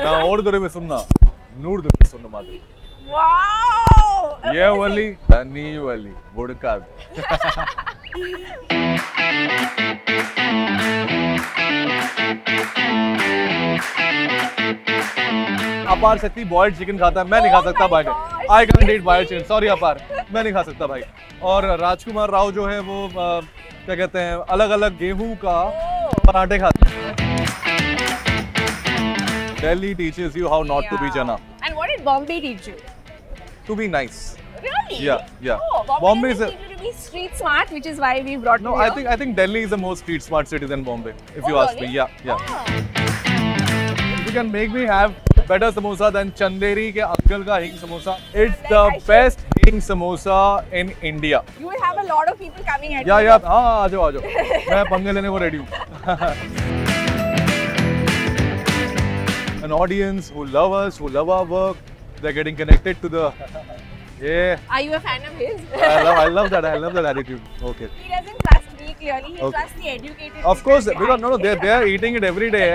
நான் ஓடுதுறை சொன்னா 100 சொன்ன மாதிரி. Wow! ये वाली तनी वाली बुड़काद. अपार सत्ती बॉइल्ड चिकन खाता है, मैं नहीं खा सकता भाई. I can't eat boiled chicken. Sorry अपार, मैं नहीं खा सकता भाई. और राजकुमार राव जो है वो क्या कहते हैं अलग-अलग गेहूं का पराठे खाते हैं. Delhi teaches you how not to be Jana. And what did Bombay teach you? To be nice. Really? Yeah. Oh, Bombay is doesn't teach you to be street smart, which is why we brought No, you here. I think Delhi is the most street smart city than Bombay, if you ask me. Really? Yeah. Oh. If you can make me have better samosa than Chanderi ke uncle ka hing samosa, it's the best hing samosa in India. You will have a lot of people coming at you. Yeah. हाँ आ जाओ. मैं पंगे लेने को ready हूँ. An audience who love us, who love our work, they're getting connected to the. Yeah. Are you a fan of his? I love that attitude. Okay. He doesn't trust me clearly. He Okay. trusts the educated. Of course, people. because no, they are eating it every day.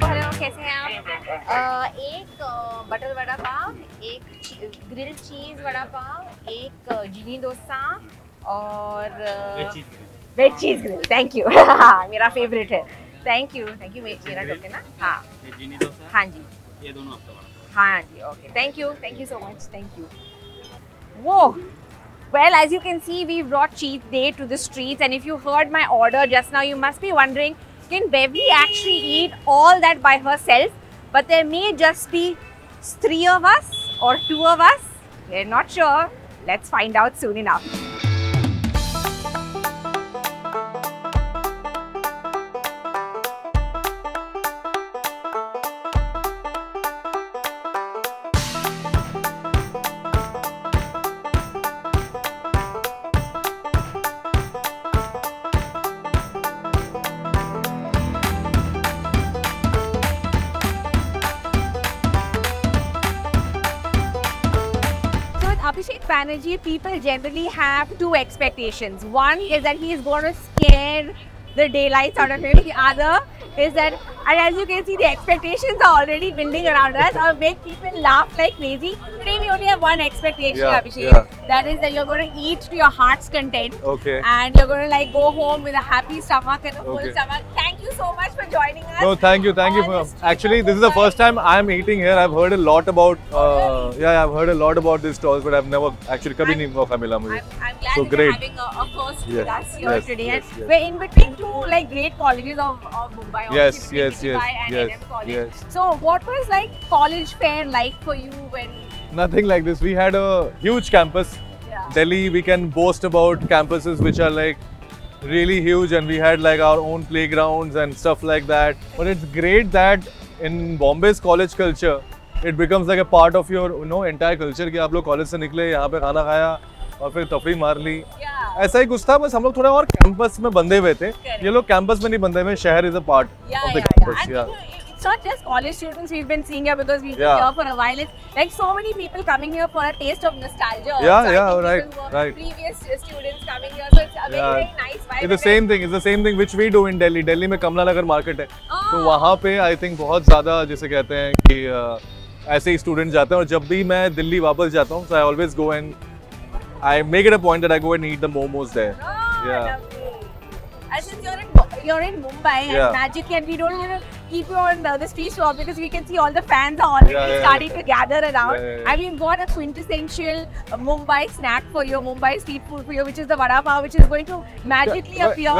Hello, कैसे हैं आप? एक butter vada pav, एक grilled चीज वड़ा पाव, एक जीनी डोसा और veg cheese grill. Thank you. मेरा favourite है. थैंक यू मेरा टोकन ना. हाँ जीनी डोसा, हाँ जी, ये दोनों आपका बड़ा. हाँ जी. Okay, thank you so much. Thank you. Whoa! Well, as you can see, we brought cheat day to the streets, and if you heard my order just now, you must be wondering, can Beverly actually eat all that by herself? But there may just be 3 of us or 2 of us. We're not sure. Let's find out soon enough. Abhishek Banerjee, people generally have 2 expectations. One is that he is going to scare the daylights out of him. The other is that, and as you can see, the expectations are already building around us or make people laugh like crazy. Today we only have one expectation, Abhishek. Yeah. That is that you're going to eat to your heart's content. Okay. And you're going to like go home with a happy stomach and a full Okay. stomach. Thank you so much for joining us. No, thank you on for. this Actually, this is the street first time I'm eating here. I've heard a lot about. I've heard a lot about this stalls, but I've never actually कभी नहीं मौका मिला मुझे. I'm glad So you're great. having a first with Yes, us here yes, today. yes, And yes. we're in between 2 like great colleges of Mumbai. Yes, obviously yes, between yes, DY and yes, NM College. yes. So what was like college fair like for you when? Nothing like this. We had a huge campus. Yeah. Delhi, we can boast about campuses which are like really huge, and we had like our own playgrounds and stuff like that. But it's great that in Bombay's college culture, it becomes like a part of your entire culture कि आप लोग college से निकले, यहाँ पे खाना खाया और फिर तफरी मार ली. Yeah. ऐसा ही कुछ था, बस हम लोग थोड़ा और कैंपस में बंधे हुए थे. ये लोग कैंपस में नहीं बंधे हुए. शहर is a part of the campus. And you know, it's not just college students we've been seeing here because we've been Yeah. here for a while. It's like so many people coming here for a taste of nostalgia. Yeah, So I yeah, think right, people were right. Previous students coming here, so it's a very nice vibe. It's the same thing. It's the same thing which we do in Delhi. Delhi में कमला नगर market है, तो वहाँ पे I think बहुत ज़्यादा जिसे कहते हैं कि ऐसे ही स्टूडेंट जाते हैं. और जब भी मैं दिल्ली वापस जाता हूँ, so I always go and I make it a point that I go and eat the momos there. Oh, Yeah. lovely. And since you're in Mumbai Yeah. and Magic, and we don't keep you on the streets for because we can see all the fans are already Yeah, yeah, starting yeah. to gather around. Yeah, yeah, yeah. And we've got a quintessential Mumbai snack for you, Mumbai street food for you, which is the vada pav, which is going to magically Yeah, appear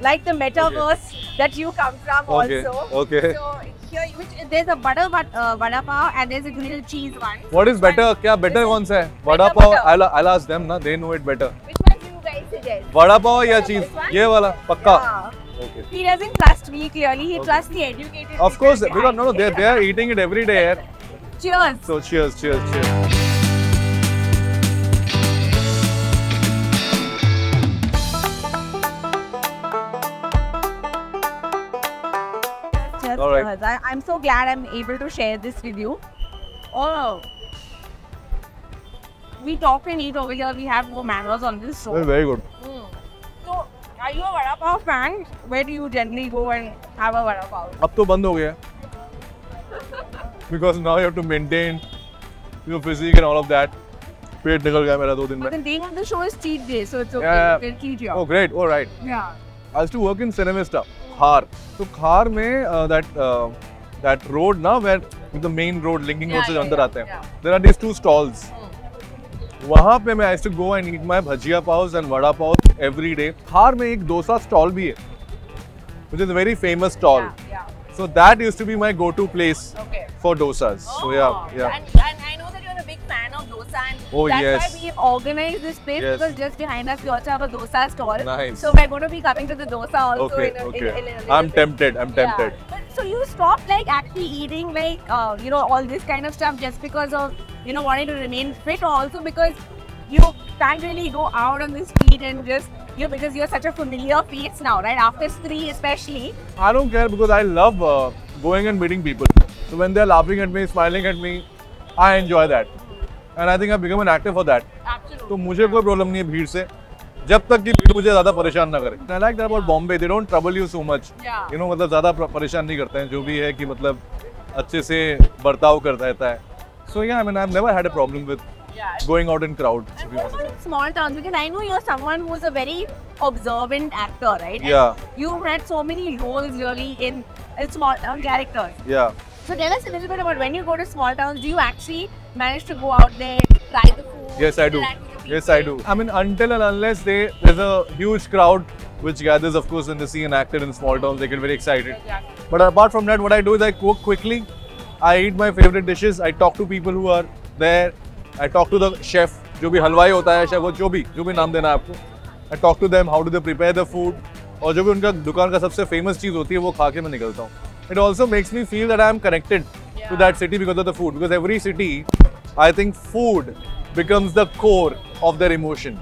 like the metaverse that you come from Okay, also. okay. So here, there's a vada pav and there's a grilled cheese one. What is better? क्या better कौन सा है? Vada Better पाव. butter. I'll ask them ना. They know it better. Which one do you guys suggest? Vada pav या This चीज? one? ये वाला पक्का. Yeah. Okay. He doesn't trust me clearly. He Okay. trusts the educated. Of course, people because no, behind. they are eating it every day. Cheers. So cheers. Just All right. cheers. I'm so glad I'm able to share this with you. Oh. we talk and eat over here. We have no manners on this show. Very good. So, are you a vada pav fan? Where do you generally go and have a vada pav? अब तो बंद हो गया because now you have to maintain your physique and all of that. पेट निकल गया मेरा 2 दिन में. But the name of the show is Cheat Day, so it's okay. Yeah. We'll treat you. Oh great, all right. Yeah. I used to work in Cinemista, Khar. So Khar में that road ना where the main road linking road से अंदर आते हैं. yeah. There are these 2 stalls. वहाँ पे मैं I used to go and eat my bhajia paos and vada paos every day. Khar में एक dosa stall भी है, which is a very famous stall. Yeah. So that used to be my go-to place Okay. for dosas. So yeah. And I know that you're a big fan of dosa, and Oh, that's yes. why we organized this place Yes. because just behind us we also have a dosa stall. Nice. So we're going to be coming to the dosa also. Okay, in a okay. little I'm bit. tempted. I'm tempted. Yeah. But, so you stopped like actually eating like all this kind of stuff just because of wanting to remain fit, or also because you can't really go out on the street and just because you're such a familiar face now, right? After Stree especially. I don't care because I love going and meeting people. So when they're laughing at me, smiling at me, I enjoy that. And I think I've become an actor for that. Absolutely. तो मुझे कोई problem नहीं है भीड़ से, जब तक कि भीड़ मुझे ज़्यादा परेशान ना करे. I like that about Bombay. They don't trouble you so much. Yeah. मतलब ज़्यादा परेशान नहीं करते हैं. जो भी है कि मतलब अच्छे से बर्ताव करता रहता है. So yeah, I mean I've never had a problem with going out in crowd. To And be what honest. about small towns? Because I know you're someone who's a very observant actor, right? And Yeah. you've had so many roles really in small town characters. Yeah. So tell us a little bit about when you go to small towns, do you actually manage to go out there, try the food? Yes, I do. interact with the Yes, I do. I mean, until and unless there's a huge crowd which gathers, of course, when they see an actor in small towns, they get very excited. Exactly. But apart from that, what I do is I cook quickly. I eat my favorite dishes. I talk to people who are there. I talk to the chef, जो भी हलवाई होता है, chef जो भी नाम देना है आपको. I talk to them how do they prepare the food. और जो भी उनका दुकान का सबसे famous चीज़ होती है वो खा के मैं निकलता हूँ. It also makes me feel that I am connected to that city because of the food. Because every city, I think food becomes the core of their emotion.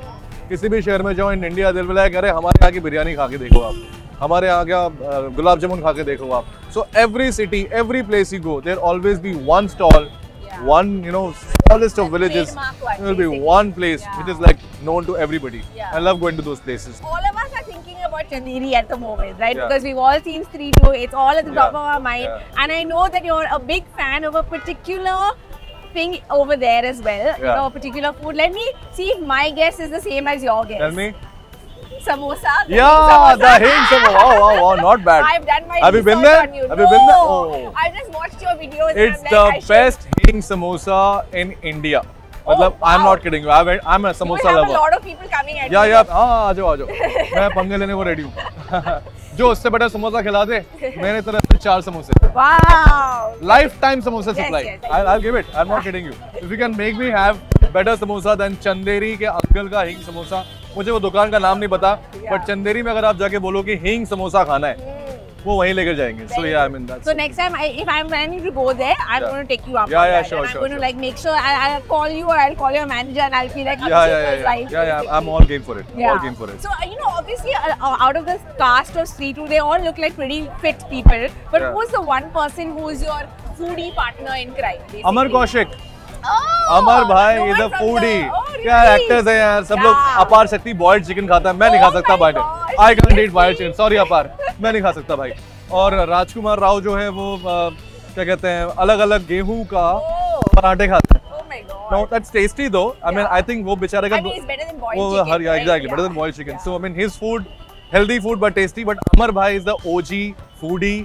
किसी भी शहर में जाओ in India, they'll be like, अरे हमारे यहाँ की बिरयानी खा के देखो आप, हमारे यहाँ क्या गुलाब जामुन खा के देखो आप. So every city, every place you go, there'll always be one stall, one smallest of villages. There will be one place which is like known to everybody. I love going to those places. All of us are thinking about Chanderi at the moment, right? Yeah. Because we've all seen Stree 2, it's all at the top of our mind. Yeah. And I know that you're a big fan of a particular thing over there as well, a particular food. Let me see if my guess is the same as your guess. Tell me. Samosa. Yeah, the hing samosa. Wow, not bad. I've done my Have you been research there? on you. Have you been there? No. Oh. I've just watched your videos. It's and I'm like, the best hing samosa in India. मतलब I'm not kidding you. I'm a You samosa will have lover. a lot of people coming at Yeah, you. yeah. हाँ आ जाओ. मैं पंगे लेने को ready हूँ. जो उससे बड़ा समोसा खिला दे, मेरे तरफ से 4 समोसे. Wow. Lifetime samosa supply. yes, I'll give it. I'm not kidding you. If you can make me have better samosa than Chanderi के अंकल का हिंग समोसा, मुझे वो दुकान का नाम नहीं पता, but Chanderi में अगर आप जाके बोलो कि हिंग समोसा खाना है, वो वहीं लेकर जाएंगे. So yeah, I mean that's. So next time, if I'm planning to go there, I'm going to take you up. Yeah, on yeah, that. sure, and I'm sure, going to sure. like make sure I'll call you or I'll call your manager and I'll feel like Yeah. I'm all game for it. Yeah. All game for it. So obviously, out of the cast of Stree 2, they all look like pretty fit people. But Yeah. who's the one person who's your foodie partner in crime? Basically? Amar Kaushik. Oh, अमर भाई the is one a from foodie. the- oh, क्या really? Actors हैं यार, सब लोग. Yeah. अपार शक्ति boiled chicken खाता है, मैं नहीं खा Oh सकता my भाई. God, I can't eat boiled seriously? Chicken. Sorry अपार, मैं नहीं खा सकता भाई. और राजकुमार राव जो है वो क्या कहते हैं, अलग अलग गेहूं का Oh. पराठे खाता है. Oh my God. No, that's tasty though. I mean, I think वो बेचारे का I mean, it's better than boiled वो chicken. Her right? exactly better than boiled chicken. So I mean, his food, healthy food but tasty. But Amar bhai is the OG foodie.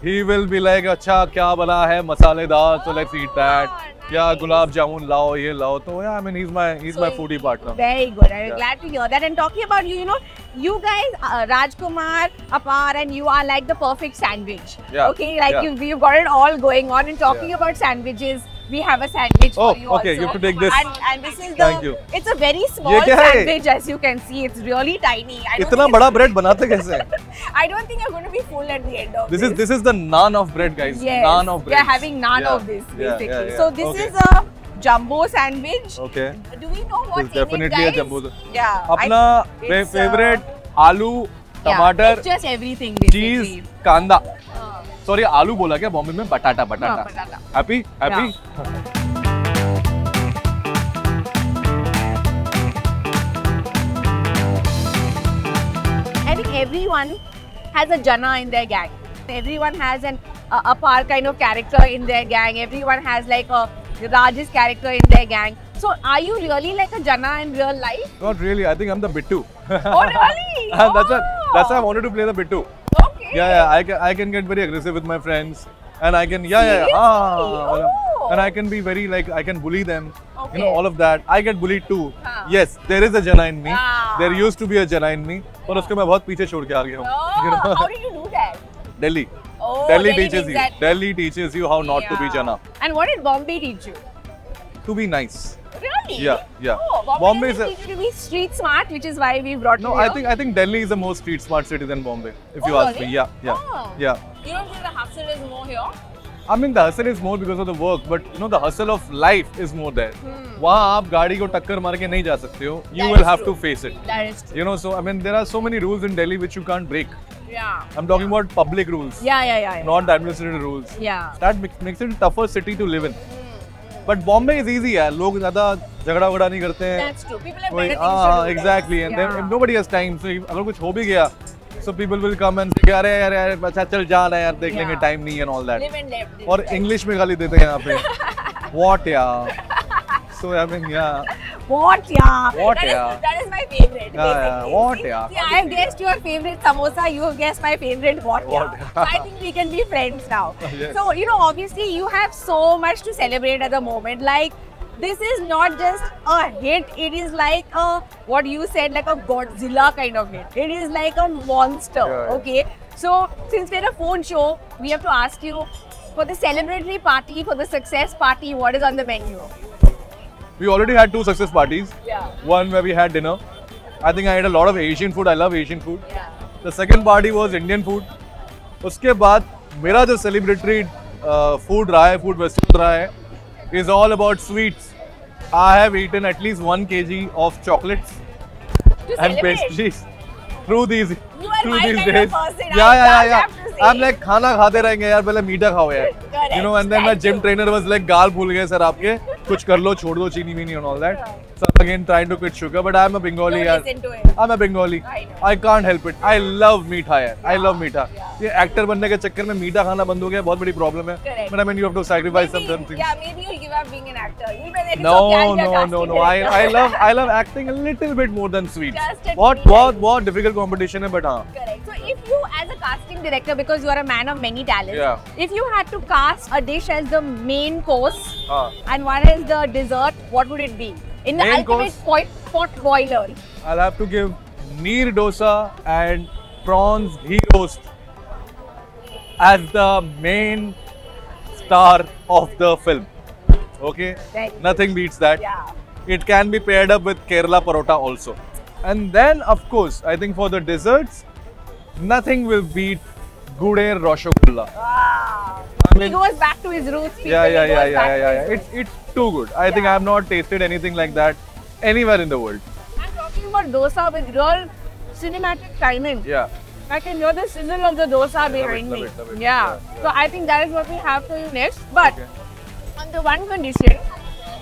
He will be like, अच्छा क्या बना है, मसालेदार, so let's eat that. या गुलाब जामुन लाओ, ये लाओ. तो yeah, I mean, he's my foodie partner. Very good. I'm Yeah. glad to hear that. And talking about you, you guys, Rajkumar, Apar, and you are like the perfect sandwich. Yeah. Okay, like Yeah. you've got it all going on. And talking about sandwiches, we have a sandwich Oh, for you okay, also. you have to take this. And this is Thank you. It's a very small ये क्या है? sandwich, as you can see. It's really tiny. I don't इतना think बड़ा bread बनाते कैसे हैं? I don't think you're going to be full at the end of This is the naan of bread, guys. Yes, Naan of bread. we are having naan Yeah. of this Yeah, basically. yeah. So this Okay. is a jumbo sandwich. Okay. Do we know what's It's definitely in a it, guys? jumbo. Yeah. अपना it's, favorite आलू, yeah, टमाटर, it's just everything basically. चीज, कांदा. Uh, sorry आलू बोला क्या बॉम्बे में? बटाटा. हाँ, बटाटा. Happy. everyone has a Jana in their gang. Everyone has an Apar kind of character in their gang. Everyone has like a Rajesh character in their gang. So are you really like a Jana in real life? Not really. I think I'm the Bittu. Oh really? And that's why I wanted to play the Bittu. Okay. Yeah. I can get very aggressive with my friends, and I can Seriously? Oh. and I can be very like I can bully them. Okay. You know, all of that. I get bullied too. हाँ. Yes, there is a Jana in me. हाँ. There used to be a Jana in me. पर उसको मैं बहुत पीछे छोड़ के आ गया हूँ. Oh, You know? how did you do that? Delhi. Oh, Delhi Delhi teaches means you. that- Delhi teaches you how not to be Yeah. Jana. And what did Bombay teach you? To be nice. Really? Yeah. Oh, Bombay Bombay doesn't is teach you to be street smart, which is why we brought No, you I here. think Delhi is the most street smart city than Bombay. If you Oh, ask really? me. Yeah. Oh. Yeah. You don't think the hustle is more here? I mean the hustle is more because of the work, but you know the hustle of life is more there. वहाँ आप गाड़ी को टक्कर मार के नहीं जा सकते हो. You That will is have true. to face it. That is true. You know, so I mean there are so many rules in Delhi which you can't break. Yeah. I'm talking about public rules, Yeah. not the administrative rules. Yeah. That makes it a tougher city to live in. But Bombay is easy यार. लोग ज़्यादा झगड़ा वगड़ा नहीं करते हैं. That's true. People have वही, better things to do. exactly. And then Yeah. if nobody has time, so if अगर कुछ हो भी गया, so people will come and say अरे यार अच्छा चल जा रहा है यार देख लेंगे Yeah. time नहीं and all that. Live and let live. और इंग्लिश में गाली देते हैं यहाँ पे. What यार? So I mean yeah. What, yeah? What, That is- yeah? That is my favorite. Yeah, basically. what, See, yeah? See, I have guessed your favorite samosa. You have guessed my favorite what, What, yeah. yeah? So I think we can be friends now. Yes. So you know, obviously, you have so much to celebrate at the moment. Like, this is not just a hit. It is like a what you said, like a Godzilla kind of hit. It is like a monster. Yeah. Okay. So since we're a phone show, we have to ask you for the celebratory party, for the success party, what is on the menu? We already had 2 success parties. Yeah. One where we had dinner. I think I had a lot of Asian food. I love Asian food. Yeah. The second party was Indian food. उसके बाद मेरा जो celebratory food रहा है, food festival रहा है, is all about sweets. I have eaten at least 1 kg of chocolates To and celebrate. pastries through these You are my kind of days. person. Yeah. I have to say. I'm like खाना खाते रहेंगे यार पहले मीठा खाओ यार. Correct. You know, and then my Thank gym you. trainer was like गाल भूल गए सर आपके कुछ कर लो छोड़ दो चीनी weeny and all that. So I'm again trying to quit sugar, but I'm a Bengali Don't यार. listen to it. I'm a Bengali. I know. I can't help it. I love मीठा यार. I love मीठा. Yeah. ये actor बनने के चक्कर में मीठा खाना बंद हो गया बहुत बड़ी प्रॉब्लम है. Correct. But I mean you have to sacrifice some things. Yeah, maybe you'll give up being an actor. You'll be like, No. I I love acting a little bit more than sweets. Just a बहुत teeny बहुत difficult competition है but हाँ. Correct. So if you, as a casting director, because you are a man of many talents, Yeah. if you had to cast a dish as the main course हाँ. and one is the dessert, what would it be? In the Main ultimate pot boiler. I'll have to give neer dosa and prawns ghee roast as the main star of the film. Okay? Right. Nothing beats that. Yeah. It can be paired up with Kerala parota also. And then, of course, I think for the desserts, nothing will beat Gude Rasgulla. Wow. I He mean- goes back to his roots. People. Yeah. He goes back to his roots. It's too good. I think I have not tasted anything like that anywhere in the world. I'm talking about dosa with real cinematic timing. Yeah. I can hear the sizzle of the dosa behind me. love it. Yeah. Yeah. So I think that is what we have for you next. But Okay. on the one condition,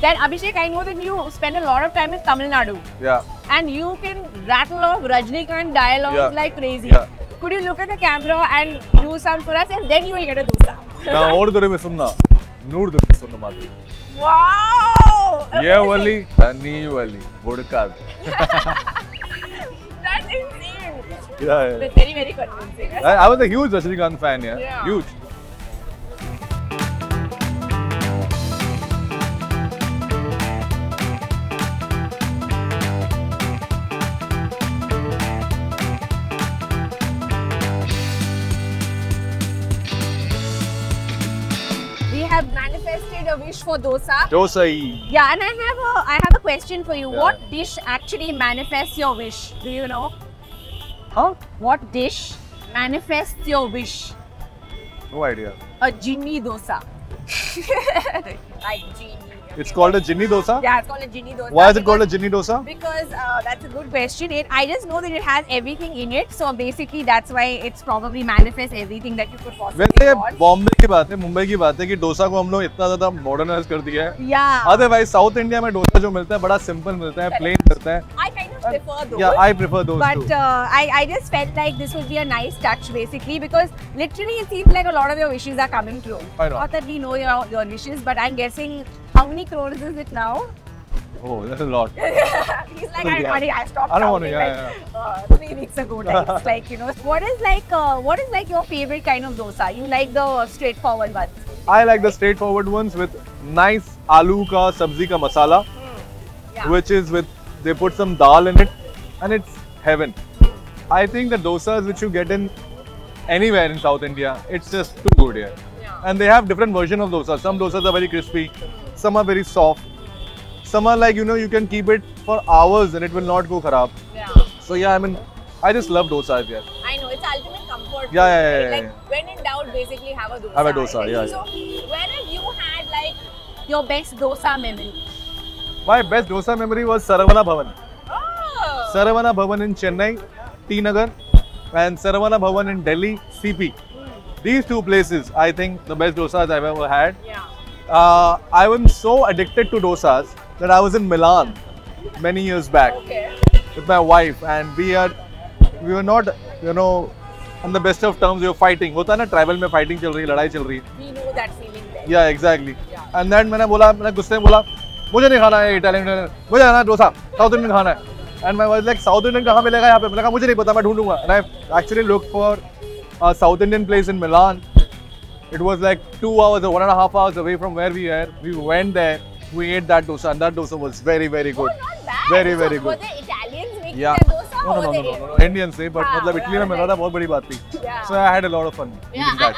that Abhishek, I know that you spend a lot of time in Tamil Nadu Yeah. and you can rattle off Rajnikant dialogues Yeah. like crazy. Yeah. Could you look at the camera and do some for us and then you will get a dosa? நான் ஓடுதுறை சொன்னா நூறுதுறை சொன்ன மாதிரி Wow! ஏ வலி தண்ணி வலி கொடுக்காது That's insane. Yeah. That's very, very convincing. I was a huge Rajinikanth fan, yeah. Yeah. Huge. We have manifested a wish for dosa. Dosai. Yeah, and I have a question for you. Yeah. What dish actually manifests your wish? Do you know? Huh? What dish manifests your wish? No idea. A genie dosa. Like genie. It's called a Jinni dosa? Yeah, it's called a genie dosa. Why is it called a Jinni dosa? Because that's a good question. I just know that it has everything in it. So basically, that's why it's probably manifests everything that you could possibly वैसे want. Bombay की बात है, मुंबई की बात है कि डोसा को हम लोग इतना ज्यादा मॉडर्नाइज कर दिया है. Yeah. अदरवाइज साउथ इंडिया में डोसा जो मिलता है बड़ा सिंपल मिलता है, प्लेन मिलता है. I kind of prefer those. Yeah, I prefer those But too. I just felt like this would be a nice touch basically because literally it seems like a lot of your wishes are coming true. I know. Not that we know your wishes, but I'm guessing how many crores is it now? Oh, that's a lot. He's like, I stopped I don't want to, counting, 3 weeks ago. Like, it's like, you know, what is like your favorite kind of dosa? You like the straightforward ones? I like the straightforward ones with nice aloo ka sabzi ka masala, Yeah. which is with, they put some dal in it and it's heaven. I think the dosas which you get in anywhere in South India, it's just too good here. Yeah. And they have different version of dosas. Some dosas are very crispy, some are very soft. Some are like, you know, you can keep it for hours and it will not go kharab. Yeah. So yeah, I mean, I just love dosas here. I know, it's ultimate comfort. Yeah, yeah, food, yeah, right? yeah, Like, when in doubt, basically have a dosa. Have a dosa, right? yeah, So, where have you had like your best dosa memory? My best dosa memory was Saravana Bhavan. Oh! Saravana Bhavan in Chennai, T Nagar, and Saravana Bhavan in Delhi, CP. These two places, I think, the best dosas I've ever had. Yeah. I was so addicted to dosas that I was in Milan many years back Okay. with my wife, and we were not, you know, on the best of terms. We were fighting. होता है ना travel में fighting चल रही है, लड़ाई चल रही है. We know that feeling there. Yeah, exactly. Yeah. And then मैंने गुस्से में बोला, मुझे नहीं खाना है इटालियन, मुझे खाना है डोसा, साउथ इंडियन खाना है. And my wife was like, south Indian कहाँ मिलेगा यहाँ पे? मैंने कहा मुझे नहीं पता, मैं ढूंढूंगा. And I actually looked for a South Indian place in Milan. It was like 2 hours or 1.5 hours away from where we were. We went there, we ate that dosa, and that dosa was very, very good. Oh, not bad. Very, So, very were good. the Italians making Yeah. the dosa No, or no, were no, they no, no, Indian से, but हाँ, मतलब Italy में मिला था, बहुत बड़ी बात थी. Yeah. So I had a lot of fun Yeah, eating that.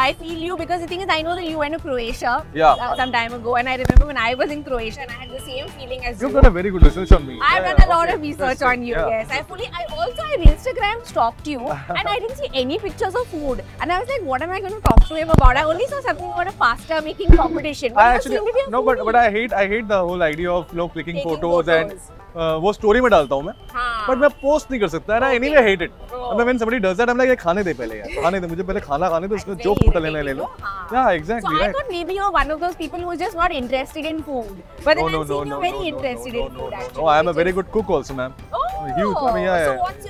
I feel you because the thing is I know that you went to Croatia Yeah. some time ago and I remember when I was in Croatia and I had the same feeling as You've you. done a very good research on me. I've Yeah, done a lot okay. of research Interesting. on you, Yeah. yes. I Instagram stalked you and I didn't see any pictures of food. And I was like, what am I going to talk to him about? I only saw something about a pasta making competition. But I you actually seem to be a no, foodie. but I hate the whole idea of clicking Taking photos and photos. वो story में डालता हूँ मैं. हाँ. But मैं post नहीं कर सकता ना. Anyway, I hate it. Oh. मतलब when somebody does that, I'm like, ये खाने दे पहले यार. खाने दे, मुझे पहले खाना खाने दे, उसमें Very जो फोटो लेना irritating, ले लो. no? हाँ. Yeah, So exactly, I right. thought maybe you're one of those people who's just not interested in food. But then I've seen you're very interested in food actually. No, I am a which very is- good cook also, ma'am. Oh, Huge. I mean, yeah, so yeah. what's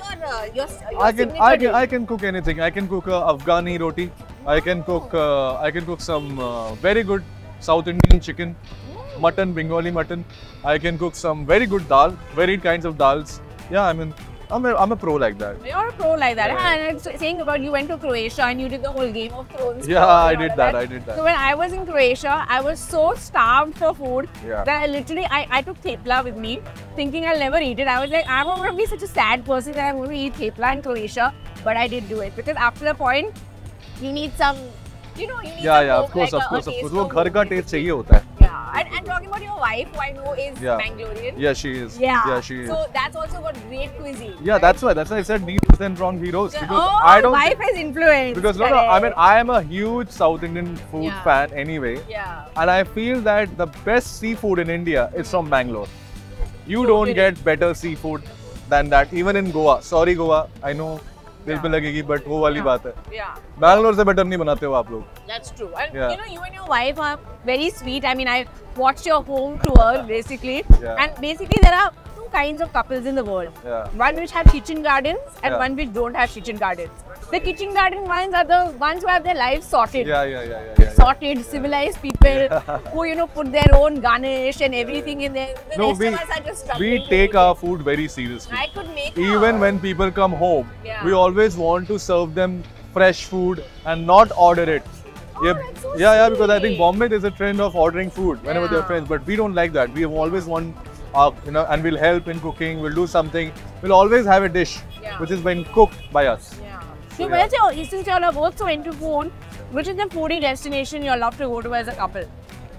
your signature I dish? can cook anything. I can cook Afghani roti. I can cook some very good South Indian chicken, mutton, Bengali mutton. I can cook some very good dal, varied kinds of dals. Yeah, I mean, I'm a pro like that. You're a pro like that. Yeah. And it's saying about you went to Croatia and you did the whole Game of Thrones. Yeah, tour I and did all that, I did that. So when I was in Croatia, I was so starved for food Yeah. that I took thepla with me, thinking I'll never eat it. I was like, I'm going to be such a sad person that I'm going to eat thepla in Croatia. But I did do it because after a point, you need some, you need some Of hope, course, like of course, of taste course. वो of घर का food. taste चाहिए होता है. Yeah. And talking about your wife, who I know is Yeah. Mangalorean. Yeah, she is. Yeah. Yeah, she is. So that's also got great cuisine. Yeah, that's why I said knees and prawn ghee roast because Oh, I don't. wife has influence. Because no, I mean, I am a huge South Indian food Yeah. fan anyway. Yeah. And I feel that the best seafood in India is from Bangalore. You don't get better seafood than that, even in Goa. Sorry, Goa. I know दिल पे लगेगी, but वो वाली बात है. Yeah. Bangalore से better नहीं बनाते हो आप लोग. That's true. And Yeah. you and your wife are very sweet. I mean, I watched your home tour basically. Yeah. And basically, there are two kinds of couples in the world. Yeah. One which have kitchen gardens and Yeah. one which don't have kitchen gardens. The kitchen garden ones are the ones who have their lives sorted. Yeah. Sorted, civilized people who put their own garnish and everything in there. The No, rest of us are just struggling. we take our food very seriously. I could make Even when people come home, Yeah. we always want to serve them fresh food and not order it. that's so Yeah, because I sweet. think Bombay there's a trend of ordering food whenever they're Yeah. friends, but we don't like that. We always want, and we'll help in cooking. We'll do something. We'll always have a dish Yeah. which is been cooked by us. Yeah. So, So, where's since you all are both so into food, which is the foodie destination you love to go to as a couple?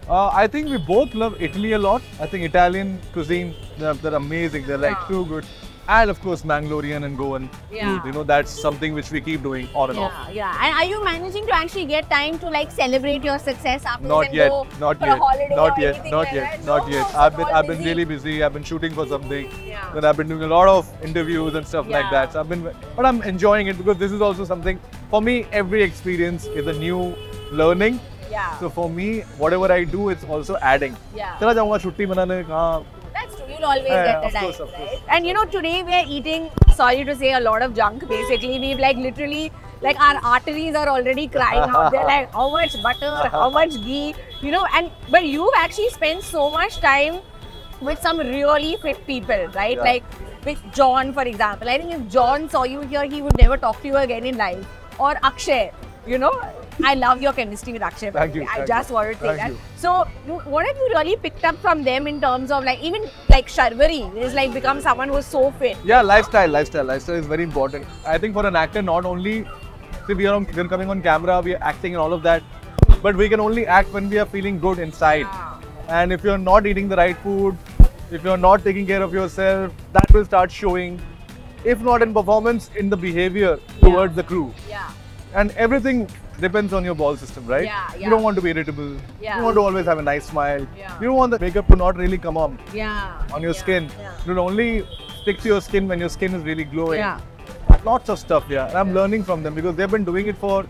I think we both love Italy a lot. I think Italian cuisine, they're amazing. They're like Yeah. too good. And of course, Mangalorean and Goan Yeah. food. That's something which we keep doing on and off. Yeah. And are you managing to actually get time to celebrate your success after Not and yet, go not for yet, a holiday not or yet, anything not like yet, that? not No, yet. so I've all been busy. really busy. I've been shooting for something. Yeah. Then I've been doing a lot of interviews and stuff like Yeah. that. So but I'm enjoying it because this is also something for me. Every experience is a new learning. Yeah. So for me, whatever I do, it's also adding. Yeah. चला जाऊँगा छुट्टी मनाने कहाँ? That's true. You'll always Yeah, get the of time, course, of course. right? And you know, today we're eating, sorry to say, a lot of junk. Basically, we've like literally, like our arteries are already crying out. They're like, how much butter, how much ghee, you know? And but you've actually spent so much time with some really fit people, right? Yeah. Like with John, for example. I think if John saw you here, he would never talk to you again in life. Or Akshay, you know. I love your chemistry with Akshay. Thank you, I thank just you. wanted to say Thank that. you. So, what have you really picked up from them in terms of like, even like Sharvari is like become someone who's so fit. Yeah, lifestyle is very important. I think for an actor, not only see we're coming on camera, we are acting and all of that, but we can only act when we are feeling good inside. And if you're not eating the right food, if you're not taking care of yourself, that will start showing. If not in performance, in the behavior towards the crew. Yeah. And everything depends on your ball system, right? Yeah, yeah. You don't want to be irritable. Yeah. You want to always have a nice smile. Yeah. You don't want the makeup to not really come on Yeah. your skin. Yeah. You will only stick to your skin when your skin is really glowing. Yeah. Lots of stuff, yeah. And I'm learning from them because they've been doing it for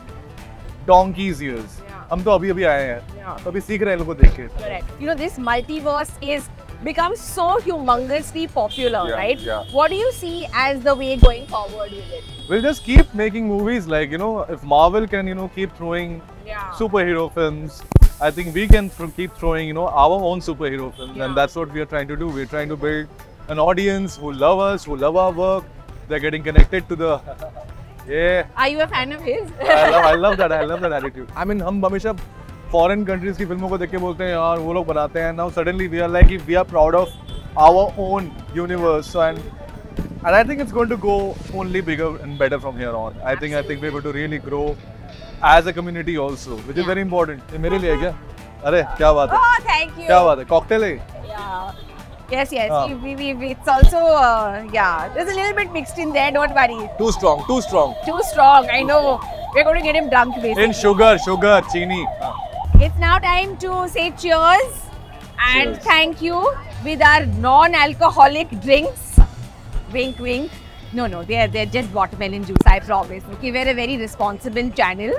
donkey's years. Yeah. हम तो अभी आए हैं, Yeah. तो अभी सीख रहे हैं लोगों को देख के. Correct. You know, this multiverse is become so humongously popular, Yeah, right? yeah. What do you see as the way going forward with it? We'll just keep making movies like, you know, if Marvel can, you know, keep throwing Yeah. superhero films, I think we can keep throwing, you know, our own superhero films. Yeah. And that's what we are trying to do. We're trying to build an audience who love us, who love our work. They're getting connected to the, yeah. Are you a fan of his? I love that attitude. I mean, हम हमेशा foreign countries की फिल्मों को देख के बोलते हैं यार वो लोग बनाते हैं. Now suddenly we are like, we are proud of our own universe. So, and I think it's going to go only bigger and better from here on. I think we're going to really grow as a community also, which is very important. ये मेरे लिए है क्या? अरे क्या बात है? Oh, thank you. क्या बात है? Cocktail है? Yeah. Yes, yes. Ah. It's also, yeah. There's a little bit mixed in there. Don't worry. Too strong. Too strong. I know. We're going to get him drunk, basically. In sugar, chini. It's now time to say cheers and Cheers. thank you with our non-alcoholic drinks. Wink, wink. No, they're just watermelon juice, I promise. Okay, we're a very responsible channel,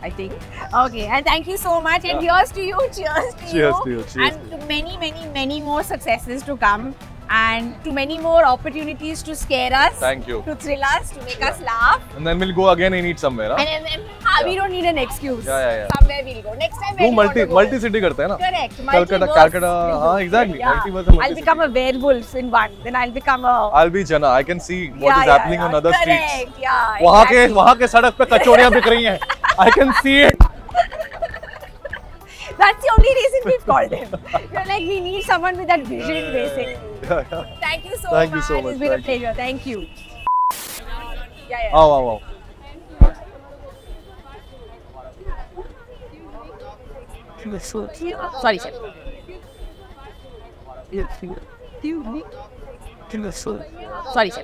I think. Okay, and thank you so much. And here's to you. Cheers to Cheers you. to you, cheers And to to many, many, many more successes to come. And to many more opportunities to scare us. Thank you. To thrill us, to make us laugh. And then we'll go again and eat somewhere. Huh? And then we don't need an excuse. Yeah. Somewhere we'll go. Next time वो where do you want to go? multi city करते हैं ना? Correct. Calcutta, Multiverse. Calcutta. हाँ, exactly. Yeah. Multiverse and I'll multi-city. become a werewolf in one. Then I'll become a. I'll be Jana. I can see what is happening on other Correct. streets. Yeah. वहाँ के सड़क पे कचौड़ियाँ बिक रही हैं. I can see it. That's the only reason we've called him. We're like, we need someone with that vision, basically. Yeah. Thank you so Thank much. you so much. It's been a Thank you. pleasure. Thank you. Yeah. Wow. Sorry, sir. Sorry, sir.